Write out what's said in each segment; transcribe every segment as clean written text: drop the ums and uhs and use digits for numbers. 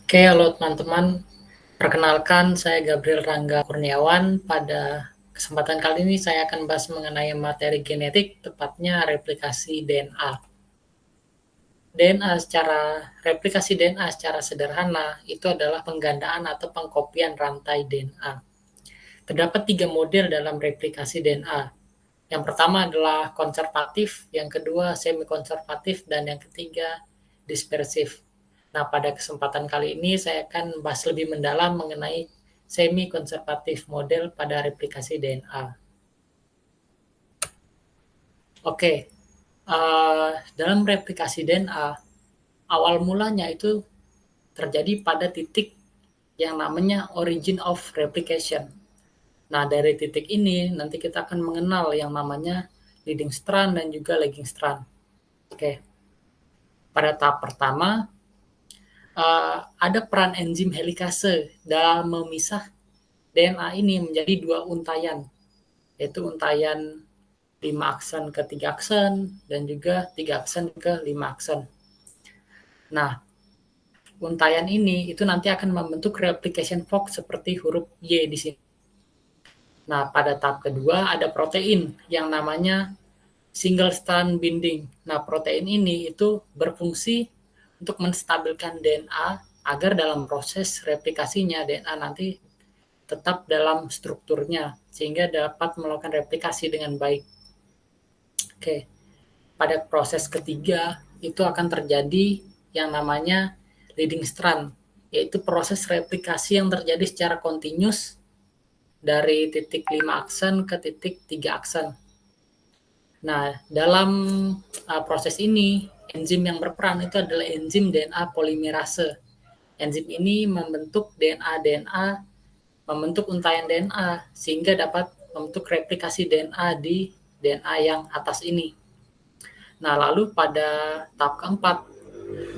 Oke, halo teman-teman. Perkenalkan, saya Gabriel Rangga Kurniawan. Pada kesempatan kali ini saya akan bahas mengenai materi genetik, tepatnya replikasi DNA. Replikasi DNA secara sederhana itu adalah penggandaan atau pengkopian rantai DNA. Terdapat 3 model dalam replikasi DNA. Yang pertama adalah konservatif, yang kedua semi-konservatif, dan yang ketiga dispersif. Nah, pada kesempatan kali ini saya akan bahas lebih mendalam mengenai semi-konservatif model pada replikasi DNA. Oke, dalam replikasi DNA, awal mulanya itu terjadi pada titik yang namanya origin of replication. Nah, dari titik ini nanti kita akan mengenal yang namanya leading strand dan juga lagging strand. Oke, pada tahap pertama, ada peran enzim helikase dalam memisah DNA ini menjadi 2 untayan, yaitu untayan 5 aksen ke 3 aksen dan juga 3 aksen ke 5 aksen. Nah, untayan ini itu nanti akan membentuk replication fork seperti huruf Y di sini. Nah, pada tahap kedua ada protein yang namanya single strand binding. Nah, protein ini itu berfungsi untuk menstabilkan DNA agar dalam proses replikasinya DNA nanti tetap dalam strukturnya sehingga dapat melakukan replikasi dengan baik. Oke, pada proses ketiga itu akan terjadi yang namanya leading strand, yaitu proses replikasi yang terjadi secara kontinus dari titik 5 aksen ke titik 3 aksen. Nah, dalam proses ini, enzim yang berperan itu adalah enzim DNA polimerase. Enzim ini membentuk membentuk untayan DNA sehingga dapat membentuk replikasi DNA di DNA yang atas ini. Nah, lalu pada tahap keempat,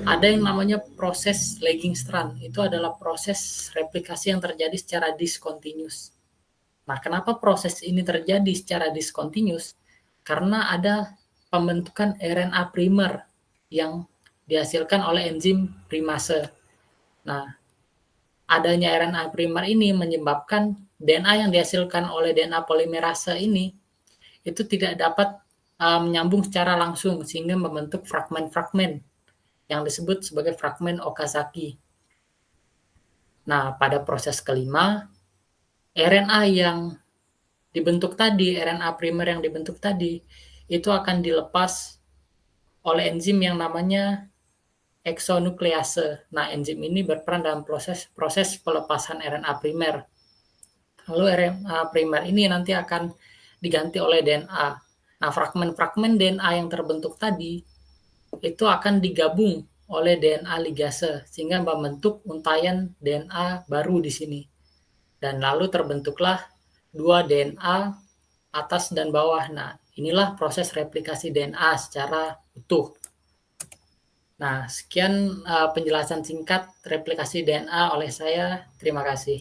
ada yang namanya proses lagging strand. Itu adalah proses replikasi yang terjadi secara discontinuous. Nah, kenapa proses ini terjadi secara discontinuous? Karena ada pembentukan RNA primer yang dihasilkan oleh enzim primase. Nah, adanya RNA primer ini menyebabkan DNA yang dihasilkan oleh DNA polimerase ini itu tidak dapat menyambung secara langsung sehingga membentuk fragmen-fragmen yang disebut sebagai fragmen Okazaki. Nah, pada proses kelima, RNA yang dibentuk tadi, RNA primer yang dibentuk tadi, itu akan dilepas oleh enzim yang namanya exonuklease. Nah, enzim ini berperan dalam proses pelepasan RNA primer. Lalu RNA primer ini nanti akan diganti oleh DNA. Nah, fragmen-fragmen DNA yang terbentuk tadi itu akan digabung oleh DNA ligase sehingga membentuk untayan DNA baru di sini. Dan lalu terbentuklah 2 DNA atas dan bawah. Nah, inilah proses replikasi DNA secara utuh. Nah, sekian penjelasan singkat replikasi DNA oleh saya. Terima kasih.